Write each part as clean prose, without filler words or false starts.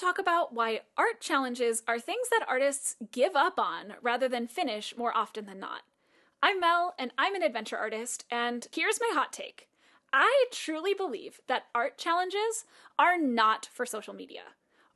talk about why art challenges are things that artists give up on rather than finish more often than not. I'm Mel, and I'm an adventure artist, and here's my hot take. I truly believe that art challenges are not for social media.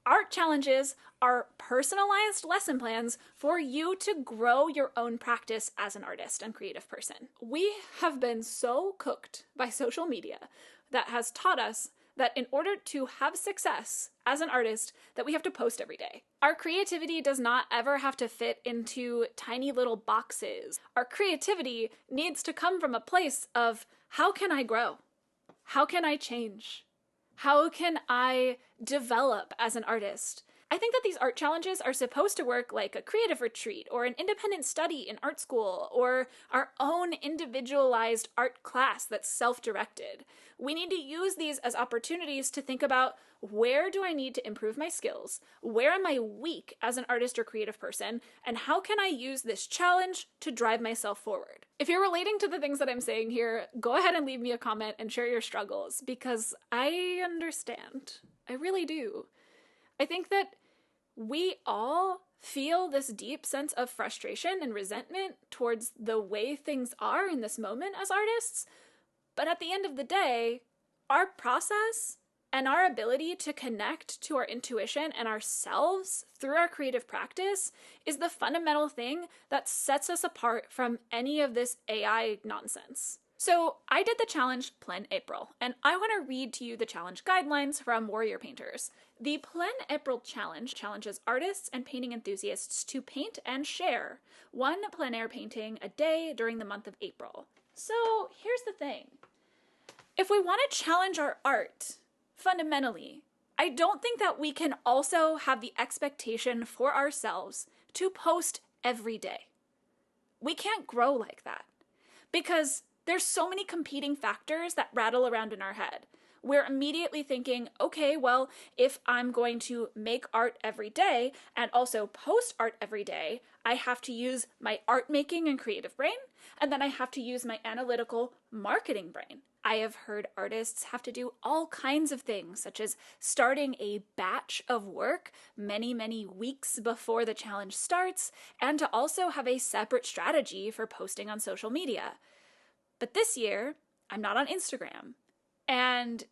Art challenges are personalized lesson plans for you to grow your own practice as an artist and creative person. We have been so cooked by social media that has taught us that in order to have success as an artist, that we have to post every day. Our creativity does not ever have to fit into tiny little boxes. Our creativity needs to come from a place of, how can I grow? How can I change? How can I develop as an artist? I think that these art challenges are supposed to work like a creative retreat or an independent study in art school or our own individualized art class that's self-directed. We need to use these as opportunities to think about, where do I need to improve my skills? Where am I weak as an artist or creative person? And how can I use this challenge to drive myself forward? If you're relating to the things that I'm saying here, go ahead and leave me a comment and share your struggles, because I understand. I really do. I think that we all feel this deep sense of frustration and resentment towards the way things are in this moment as artists. But at the end of the day, our process and our ability to connect to our intuition and ourselves through our creative practice is the fundamental thing that sets us apart from any of this AI nonsense. So I did the challenge PleinAirpril, and I want to read to you the challenge guidelines from Warrior Painters. The PleinAirpril challenge challenges artists and painting enthusiasts to paint and share one plein air painting a day during the month of April. So here's the thing. If we want to challenge our art, fundamentally, I don't think that we can also have the expectation for ourselves to post every day. We can't grow like that, because there's so many competing factors that rattle around in our head. We're immediately thinking, okay, well, if I'm going to make art every day and also post art every day, I have to use my art making and creative brain, and then I have to use my analytical marketing brain. I have heard artists have to do all kinds of things, such as starting a batch of work many, many weeks before the challenge starts, and to also have a separate strategy for posting on social media. But this year, I'm not on Instagram, and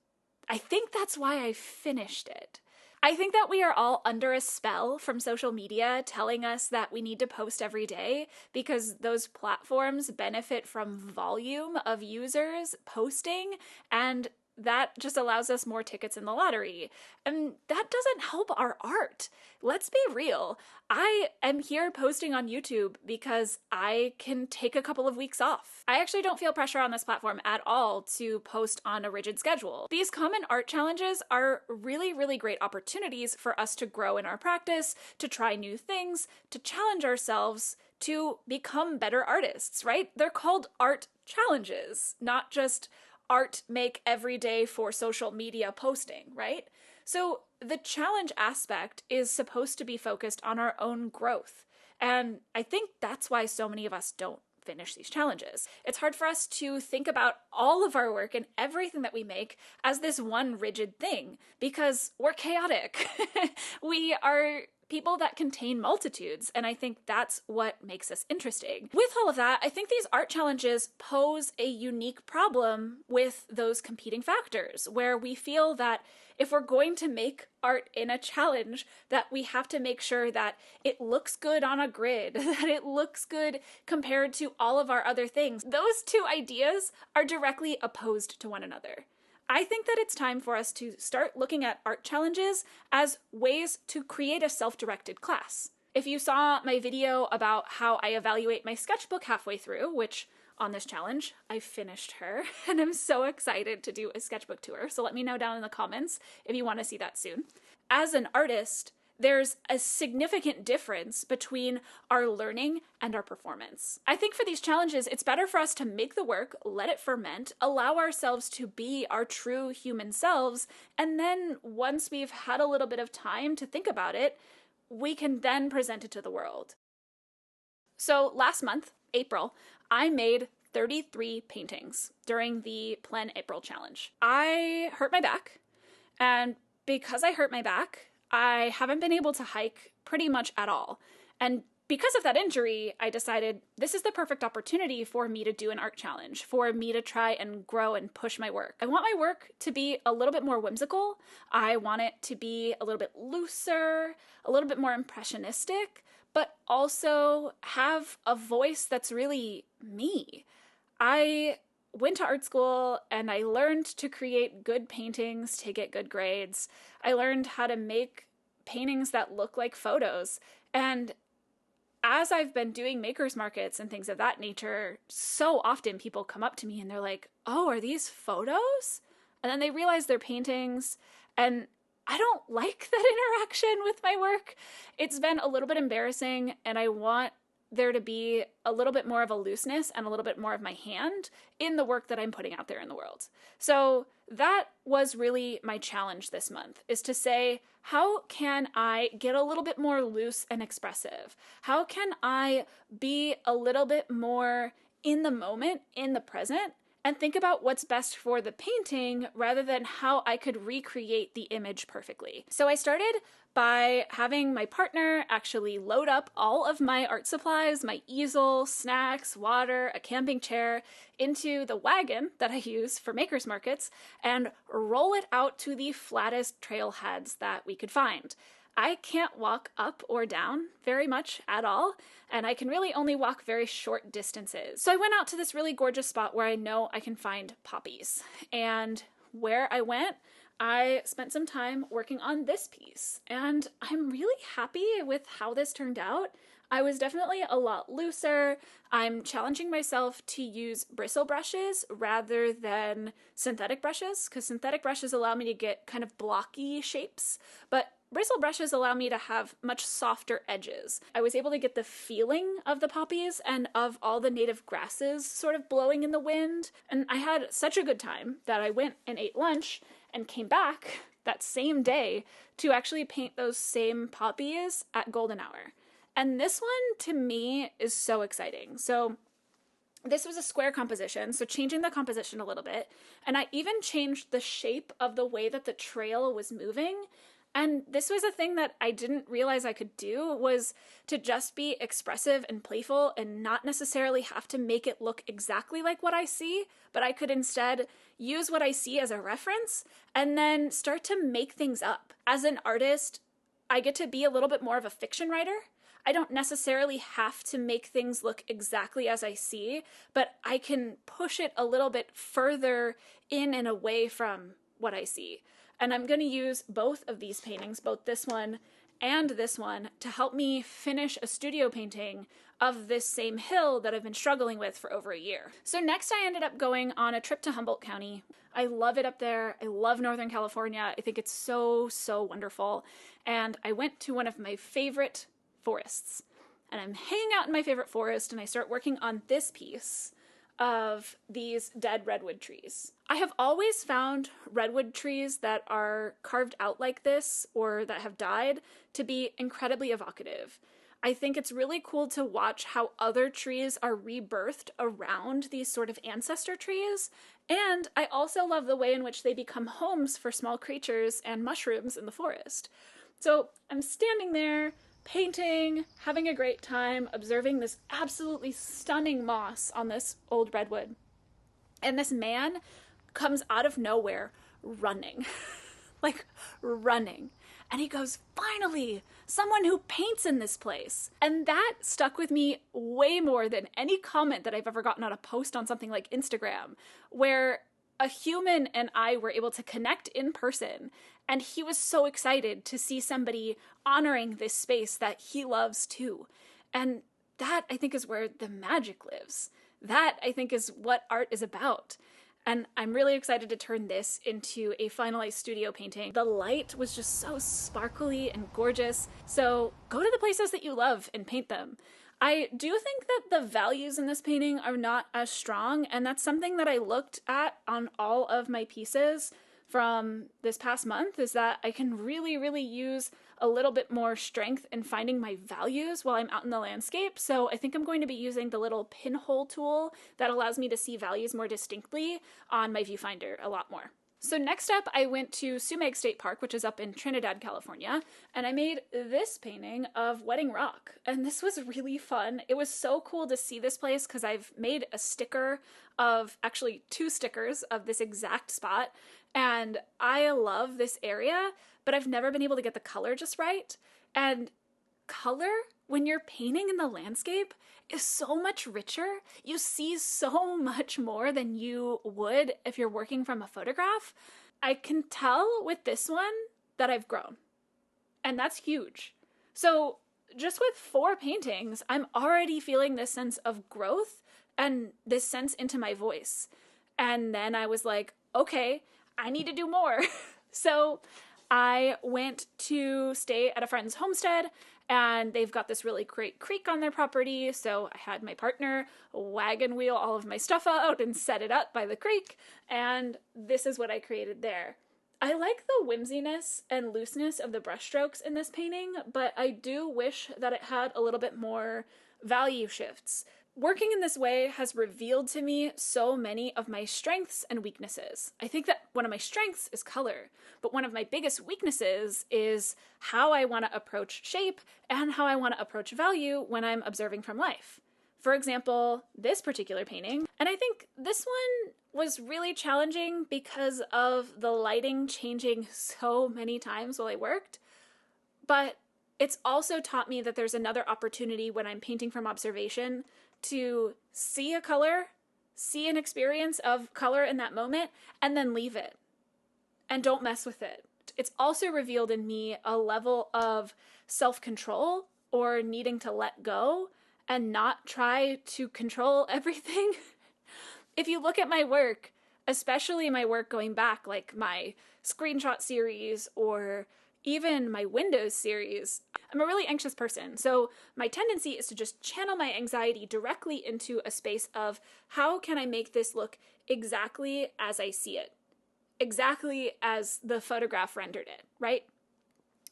I think that's why I finished it. I think that we are all under a spell from social media telling us that we need to post every day because those platforms benefit from volume of users posting, and that just allows us more tickets in the lottery. And that doesn't help our art. Let's be real. I am here posting on YouTube because I can take a couple of weeks off. I actually don't feel pressure on this platform at all to post on a rigid schedule. These common art challenges are really, really great opportunities for us to grow in our practice, to try new things, to challenge ourselves, to become better artists, right? They're called art challenges, not just art make every day for social media posting, right? So the challenge aspect is supposed to be focused on our own growth. And I think that's why so many of us don't finish these challenges. It's hard for us to think about all of our work and everything that we make as this one rigid thing, because we're chaotic. We are people that contain multitudes, and I think that's what makes us interesting. With all of that, I think these art challenges pose a unique problem with those competing factors, where we feel that if we're going to make art in a challenge, that we have to make sure that it looks good on a grid, that it looks good compared to all of our other things. Those two ideas are directly opposed to one another. I think that it's time for us to start looking at art challenges as ways to create a self-directed class. If you saw my video about how I evaluate my sketchbook halfway through, which on this challenge, I finished her, and I'm so excited to do a sketchbook tour, so let me know down in the comments if you want to see that soon. As an artist, there's a significant difference between our learning and our performance. I think for these challenges, it's better for us to make the work, let it ferment, allow ourselves to be our true human selves, and then once we've had a little bit of time to think about it, we can then present it to the world. So last month, April, I made 33 paintings during the PleinAirpril challenge. I hurt my back, and because I hurt my back, I haven't been able to hike pretty much at all. And because of that injury, I decided this is the perfect opportunity for me to do an art challenge, for me to try and grow and push my work. I want my work to be a little bit more whimsical. I want it to be a little bit looser, a little bit more impressionistic, but also have a voice that's really me. I went to art school and I learned to create good paintings to get good grades. I learned how to make paintings that look like photos. And as I've been doing makers markets and things of that nature, so often people come up to me and they're like, oh, are these photos? And then they realize they're paintings. And I don't like that interaction with my work. It's been a little bit embarrassing, and I want there to be a little bit more of a looseness and a little bit more of my hand in the work that I'm putting out there in the world. So that was really my challenge this month, is to say, how can I get a little bit more loose and expressive? How can I be a little bit more in the moment, in the present, and think about what's best for the painting rather than how I could recreate the image perfectly? So I started by having my partner actually load up all of my art supplies, my easel, snacks, water, a camping chair, into the wagon that I use for makers markets and roll it out to the flattest trailheads that we could find. I can't walk up or down very much at all, and I can really only walk very short distances. So I went out to this really gorgeous spot where I know I can find poppies. And where I went, I spent some time working on this piece, and I'm really happy with how this turned out. I was definitely a lot looser. I'm challenging myself to use bristle brushes rather than synthetic brushes, because synthetic brushes allow me to get kind of blocky shapes, but bristle brushes allow me to have much softer edges. I was able to get the feeling of the poppies and of all the native grasses sort of blowing in the wind, and I had such a good time that I went and ate lunch and came back that same day to actually paint those same poppies at golden hour. And this one, to me, is so exciting. So this was a square composition, so changing the composition a little bit. And I even changed the shape of the way that the trail was moving. And this was a thing that I didn't realize I could do, was to just be expressive and playful and not necessarily have to make it look exactly like what I see, but I could instead use what I see as a reference and then start to make things up. As an artist, I get to be a little bit more of a fiction writer. I don't necessarily have to make things look exactly as I see, but I can push it a little bit further in and away from what I see. And I'm going to use both of these paintings, both this one and this one, to help me finish a studio painting of this same hill that I've been struggling with for over a year. So next I ended up going on a trip to Humboldt County. I love it up there. I love Northern California. I think it's so, so wonderful. And I went to one of my favorite forests. And I'm hanging out in my favorite forest, and I start working on this piece of these dead redwood trees. I have always found redwood trees that are carved out like this or that have died to be incredibly evocative. I think it's really cool to watch how other trees are rebirthed around these sort of ancestor trees, and I also love the way in which they become homes for small creatures and mushrooms in the forest. So I'm standing there painting, having a great time, observing this absolutely stunning moss on this old redwood. And this man comes out of nowhere running, like running. And he goes, finally, someone who paints in this place. And that stuck with me way more than any comment that I've ever gotten on a post on something like Instagram, where a human and I were able to connect in person. And he was so excited to see somebody honoring this space that he loves too. And that, I think, is where the magic lives. That, I think, is what art is about. And I'm really excited to turn this into a finalized studio painting. The light was just so sparkly and gorgeous. So go to the places that you love and paint them. I do think that the values in this painting are not as strong, and that's something that I looked at on all of my pieces from this past month, is that I can really, really use a little bit more strength in finding my values while I'm out in the landscape. So I think I'm going to be using the little pinhole tool that allows me to see values more distinctly on my viewfinder a lot more. So next up, I went to Sumag State Park, which is up in Trinidad, California, and I made this painting of Wedding Rock. And this was really fun. It was so cool to see this place because I've made a sticker of, actually 2 stickers of this exact spot. And I love this area, but I've never been able to get the color just right. And color, when you're painting in the landscape, is so much richer. You see so much more than you would if you're working from a photograph. I can tell with this one that I've grown, and that's huge. So just with 4 paintings, I'm already feeling this sense of growth and this sense into my voice. And then I was like, okay, I need to do more. So I went to stay at a friend's homestead, and they've got this really great creek on their property, so I had my partner wagon wheel all of my stuff out and set it up by the creek, and this is what I created there. I like the whimsiness and looseness of the brushstrokes in this painting, but I do wish that it had a little bit more value shifts. Working in this way has revealed to me so many of my strengths and weaknesses. I think that one of my strengths is color, but one of my biggest weaknesses is how I want to approach shape and how I want to approach value when I'm observing from life. For example, this particular painting, and I think this one was really challenging because of the lighting changing so many times while I worked, but it's also taught me that there's another opportunity when I'm painting from observation to see a color, see an experience of color in that moment, and then leave it. And don't mess with it. It's also revealed in me a level of self-control or needing to let go and not try to control everything. If you look at my work, especially my work going back, like my screenshot series or even my Windows series, I'm a really anxious person, so my tendency is to just channel my anxiety directly into a space of how can I make this look exactly as I see it, exactly as the photograph rendered it, right?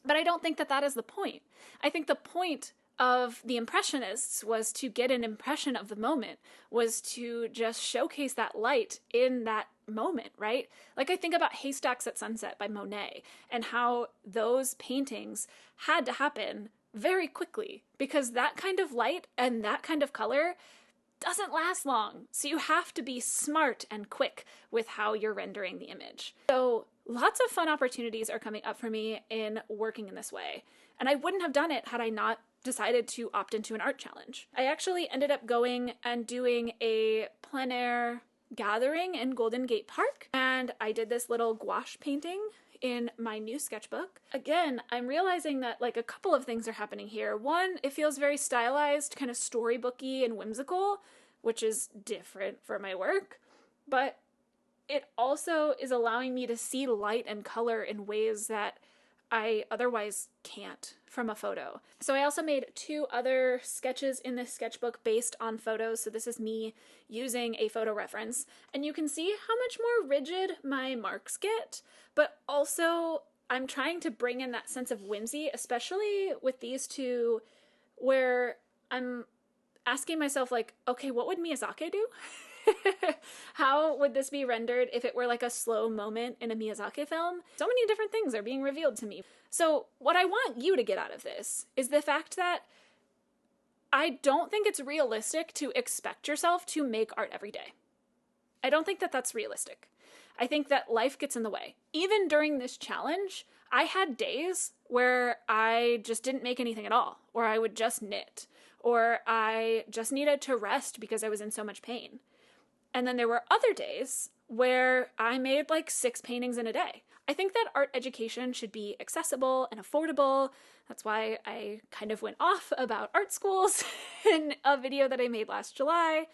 But I don't think that that is the point. I think the point of the Impressionists was to get an impression of the moment, was to just showcase that light in that moment, right? Like I think about Haystacks at Sunset by Monet and how those paintings had to happen very quickly because that kind of light and that kind of color doesn't last long. So you have to be smart and quick with how you're rendering the image. So lots of fun opportunities are coming up for me in working in this way. And I wouldn't have done it had I not decided to opt into an art challenge. I actually ended up going and doing a plein air gathering in Golden Gate Park, and I did this little gouache painting in my new sketchbook. Again, I'm realizing that like a couple of things are happening here. One, it feels very stylized, kind of storybooky and whimsical, which is different for my work, but it also is allowing me to see light and color in ways that I otherwise can't from a photo. So I also made 2 other sketches in this sketchbook based on photos. So this is me using a photo reference. And you can see how much more rigid my marks get, but also I'm trying to bring in that sense of whimsy, especially with these 2, where I'm asking myself like, okay, what would Miyazaki do? How would this be rendered if it were like a slow moment in a Miyazaki film? So many different things are being revealed to me. So what I want you to get out of this is the fact that I don't think it's realistic to expect yourself to make art every day. I don't think that that's realistic. I think that life gets in the way. Even during this challenge, I had days where I just didn't make anything at all, or I would just knit, or I just needed to rest because I was in so much pain. And then there were other days where I made like 6 paintings in a day. I think that art education should be accessible and affordable. That's why I kind of went off about art schools in a video that I made last July.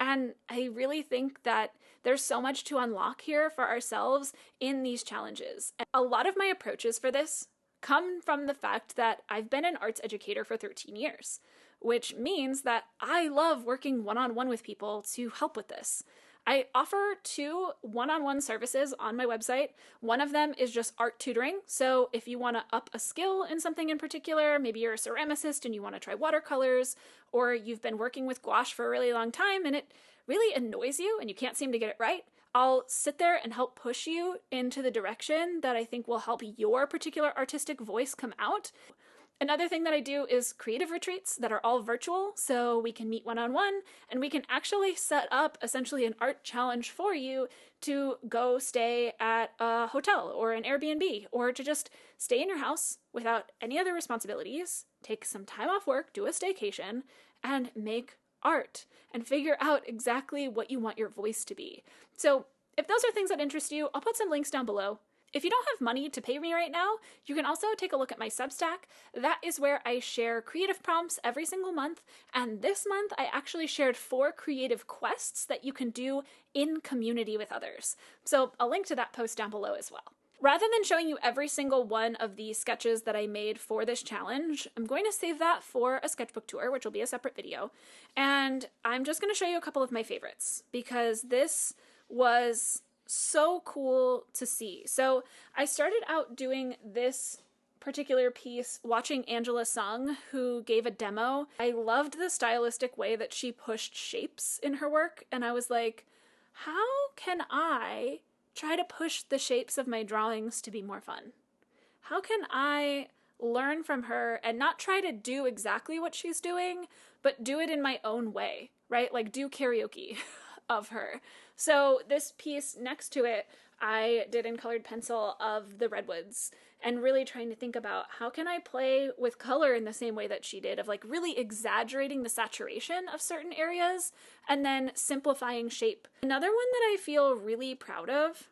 And I really think that there's so much to unlock here for ourselves in these challenges. And a lot of my approaches for this come from the fact that I've been an arts educator for 13 years. Which means that I love working one-on-one with people to help with this. I offer 2 one-on-one services on my website. One of them is just art tutoring. So if you want to up a skill in something in particular, maybe you're a ceramicist and you want to try watercolors, or you've been working with gouache for a really long time and it really annoys you and you can't seem to get it right, I'll sit there and help push you into the direction that I think will help your particular artistic voice come out. Another thing that I do is creative retreats that are all virtual, so we can meet one-on-one, and we can actually set up essentially an art challenge for you to go stay at a hotel or an Airbnb, or to just stay in your house without any other responsibilities, take some time off work, do a staycation, and make art and figure out exactly what you want your voice to be. So if those are things that interest you, I'll put some links down below. If you don't have money to pay me right now, you can also take a look at my Substack. That is where I share creative prompts every single month, and this month I actually shared 4 creative quests that you can do in community with others. So I'll link to that post down below as well. Rather than showing you every single one of the sketches that I made for this challenge, I'm going to save that for a sketchbook tour, which will be a separate video, and I'm just going to show you a couple of my favorites, because this was so cool to see. So I started out doing this particular piece watching Angela Sung, who gave a demo. I loved the stylistic way that she pushed shapes in her work, and I was like, how can I try to push the shapes of my drawings to be more fun? How can I learn from her and not try to do exactly what she's doing, but do it in my own way, right? Like do karaoke of her. So this piece next to it, I did in colored pencil of the redwoods, and really trying to think about how can I play with color in the same way that she did, of like really exaggerating the saturation of certain areas and then simplifying shape. Another one that I feel really proud of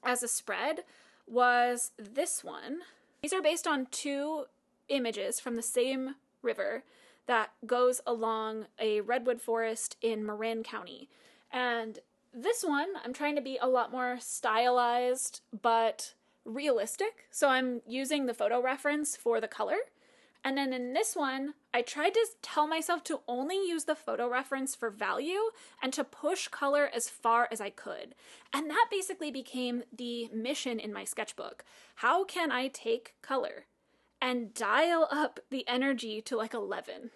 as a spread was this one. These are based on 2 images from the same river that goes along a redwood forest in Marin County. And this one, I'm trying to be a lot more stylized, but realistic. So I'm using the photo reference for the color. And then in this one, I tried to tell myself to only use the photo reference for value and to push color as far as I could. And that basically became the mission in my sketchbook. How can I take color and dial up the energy to like 11?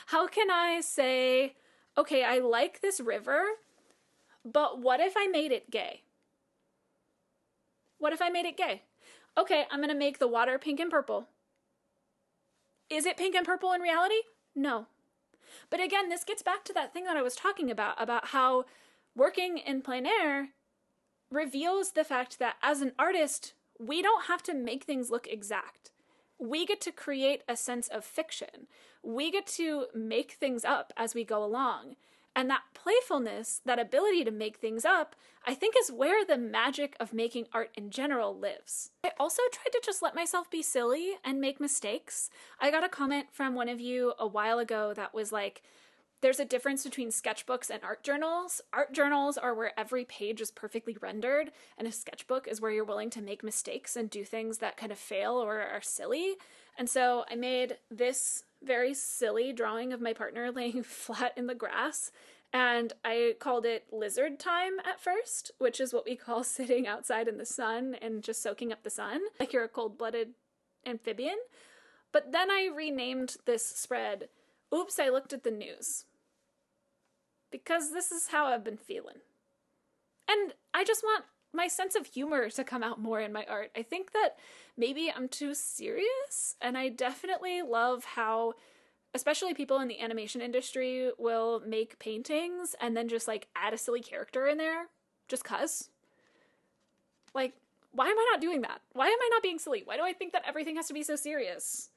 How can I say, okay, I like this river, but what if I made it gay? What if I made it gay? Okay, I'm gonna make the water pink and purple. Is it pink and purple in reality? No. But again, this gets back to that thing that I was talking about how working in plein air reveals the fact that as an artist, we don't have to make things look exact. We get to create a sense of fiction. We get to make things up as we go along. And that playfulness, that ability to make things up, I think is where the magic of making art in general lives. I also tried to just let myself be silly and make mistakes. I got a comment from one of you a while ago that was like, there's a difference between sketchbooks and art journals. Art journals are where every page is perfectly rendered, and a sketchbook is where you're willing to make mistakes and do things that kind of fail or are silly. And so I made this very silly drawing of my partner laying flat in the grass, and I called it lizard time at first, which is what we call sitting outside in the sun and just soaking up the sun, like you're a cold-blooded amphibian. But then I renamed this spread, Oops, I Looked at the News, because this is how I've been feeling. And I just want my sense of humor to come out more in my art. I think that maybe I'm too serious, and I definitely love how, especially people in the animation industry, will make paintings and then just like add a silly character in there just cuz. Like, why am I not doing that? Why am I not being silly? Why do I think that everything has to be so serious?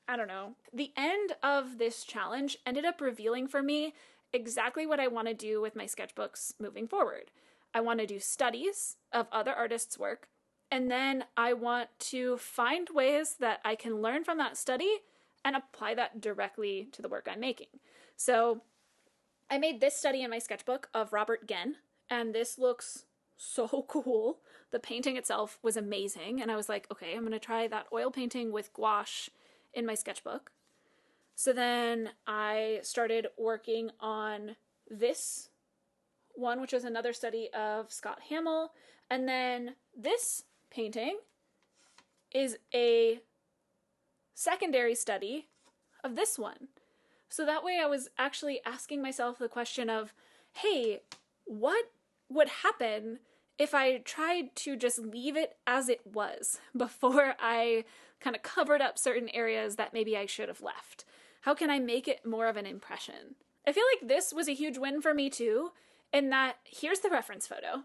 I don't know. The end of this challenge ended up revealing for me exactly what I want to do with my sketchbooks moving forward. I want to do studies of other artists' work, and then I want to find ways that I can learn from that study and apply that directly to the work I'm making. So I made this study in my sketchbook of Robert Genn, and this looks so cool. The painting itself was amazing, and I was like, okay, I'm going to try that oil painting with gouache in my sketchbook. So then I started working on this one, which was another study of Scott Hamill, and then this painting is a secondary study of this one. So that way I was actually asking myself the question of, hey, what would happen if I tried to just leave it as it was before I kind of covered up certain areas that maybe I should have left? How can I make it more of an impression? I feel like this was a huge win for me too, in that here's the reference photo,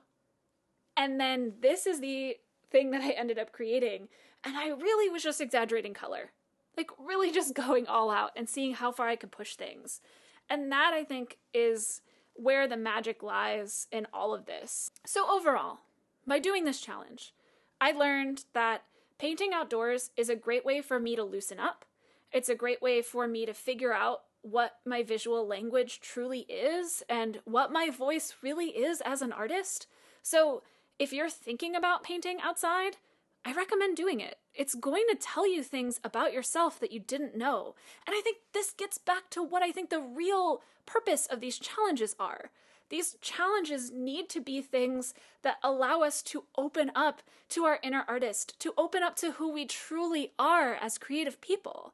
and then this is the thing that I ended up creating, and I really was just exaggerating color. Like really just going all out and seeing how far I could push things. And that, I think, is where the magic lies in all of this. So overall, by doing this challenge, I learned that painting outdoors is a great way for me to loosen up. It's a great way for me to figure out what my visual language truly is and what my voice really is as an artist. So if you're thinking about painting outside, I recommend doing it. It's going to tell you things about yourself that you didn't know. And I think this gets back to what I think the real purpose of these challenges are. These challenges need to be things that allow us to open up to our inner artist, to open up to who we truly are as creative people,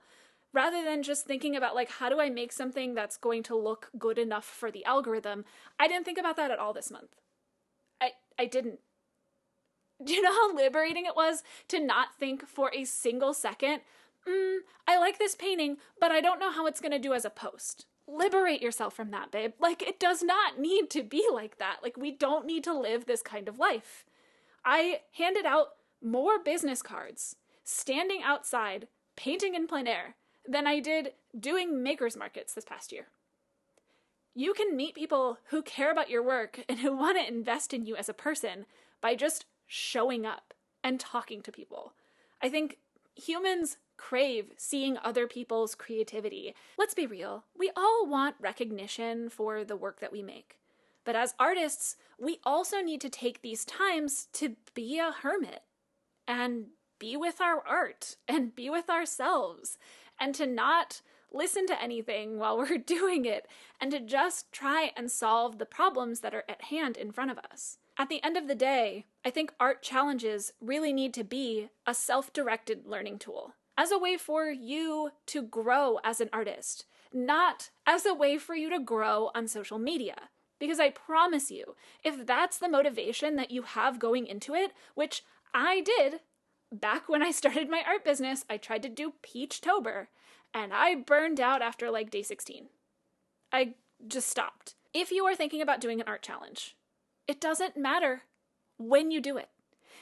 rather than just thinking about like, how do I make something that's going to look good enough for the algorithm? I didn't think about that at all this month. I didn't. Do you know how liberating it was to not think for a single second, I like this painting, but I don't know how it's going to do as a post? Liberate yourself from that, babe. Like, it does not need to be like that. Like, we don't need to live this kind of life. I handed out more business cards standing outside, painting in plein air, than I did doing makers markets this past year. You can meet people who care about your work and who want to invest in you as a person by just showing up and talking to people. I think humans crave seeing other people's creativity. Let's be real, we all want recognition for the work that we make. But as artists, we also need to take these times to be a hermit and be with our art and be with ourselves and to not listen to anything while we're doing it and to just try and solve the problems that are at hand in front of us. At the end of the day, I think art challenges really need to be a self-directed learning tool as a way for you to grow as an artist, not as a way for you to grow on social media. Because I promise you, if that's the motivation that you have going into it, which I did back when I started my art business, I tried to do Peachtober, and I burned out after like day 16. I just stopped. If you are thinking about doing an art challenge, it doesn't matter when you do it.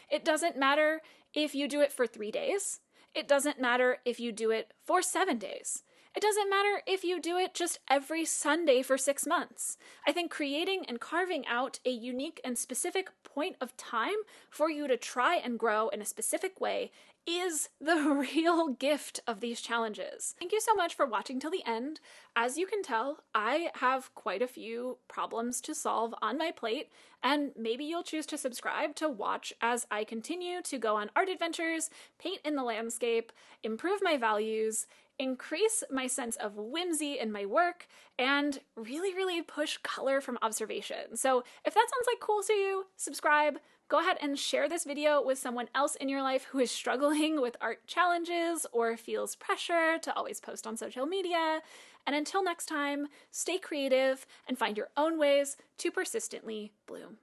It doesn't matter if you do it for 3 days. It doesn't matter if you do it for 7 days. It doesn't matter if you do it just every Sunday for 6 months. I think creating and carving out a unique and specific point of time for you to try and grow in a specific way is the real gift of these challenges. Thank you so much for watching till the end. As you can tell, I have quite a few problems to solve on my plate, and maybe you'll choose to subscribe to watch as I continue to go on art adventures, paint in the landscape, improve my values, increase my sense of whimsy in my work, and really push color from observation. So if that sounds like cool to you, subscribe. Go ahead and share this video with someone else in your life who is struggling with art challenges or feels pressure to always post on social media. And until next time, stay creative and find your own ways to persistently bloom.